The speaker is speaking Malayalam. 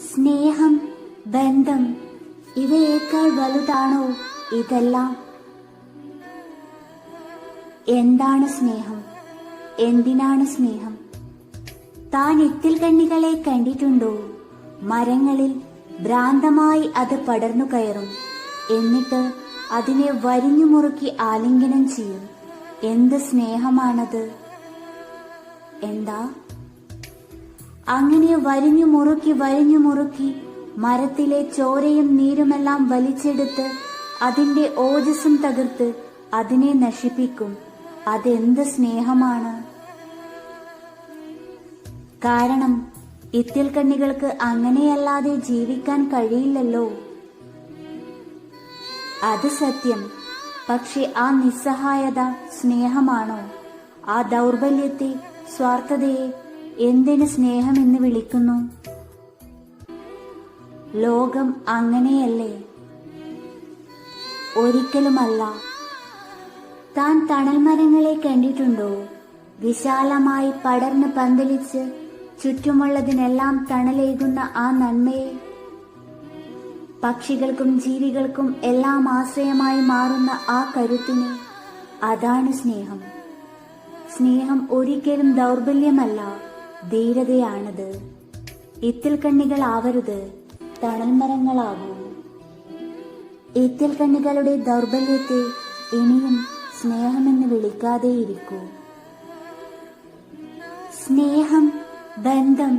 സ്നേഹം, ബന്ധം ഇവയേക്കാൾ വലുതാണോ ഇതെല്ലാം? എന്താണ് സ്നേഹം? എന്തിനാണ് സ്നേഹം? താൻ ഇത്തിൽ കണ്ണികളെ കണ്ടിട്ടുണ്ടോ? മരങ്ങളിൽ ഭ്രാന്തമായി അത് പടർന്നു കയറും. എന്നിട്ട് അതിനെ വരിഞ്ഞു മുറുക്കി ആലിംഗനം ചെയ്യും. എന്ത് സ്നേഹമാണത്! എന്താ? അങ്ങനെ വരിഞ്ഞു മുറുക്കി മരത്തിലെ ചോരയും നീരുമെല്ലാം വലിച്ചെടുത്ത് അതിന്റെ ഓജസ്സും തകർത്ത് അതിനെ നശിപ്പിക്കും. അതെന്ത് സ്നേഹമാണ്! കാരണം ഇത്തിൽ കണ്ണികൾക്ക് അങ്ങനെയല്ലാതെ ജീവിക്കാൻ കഴിയില്ലല്ലോ. അത് സത്യം. പക്ഷെ ആ നിസ്സഹായത സ്നേഹമാണോ? ആ ദൗർബല്യത്തെ, സ്വാർത്ഥതയെ എന്തിന് സ്നേഹമെന്ന് വിളിക്കുന്നു? ലോകം അങ്ങനെയല്ലേ? ഒരിക്കലുമല്ല. താൻ തണൽമരങ്ങളെ കണ്ടിട്ടുണ്ടോ? വിശാലമായി പടർന്ന് പന്തലിച്ച് ചുറ്റുമുള്ളതിനെല്ലാം തണലേകുന്ന ആ നന്മയെ, പക്ഷികൾക്കും ജീവികൾക്കും എല്ലാം ആശ്രയമായി മാറുന്ന ആ കരുത്തിനെ, അതാണ് സ്നേഹം. സ്നേഹം ഒരിക്കലും ദൗർബല്യമല്ല, ധീരതയാണത്. ഇത്തിൽ കണ്ണികളാവരുത്, തണൽമരങ്ങളാകൂ. ഇത്തിൽ കണ്ണികളുടെ ദൗർബല്യത്തെ ഇനിയും സ്നേഹമെന്ന് വിളിക്കാതെയിരിക്കൂ. സ്നേഹം, ബന്ധം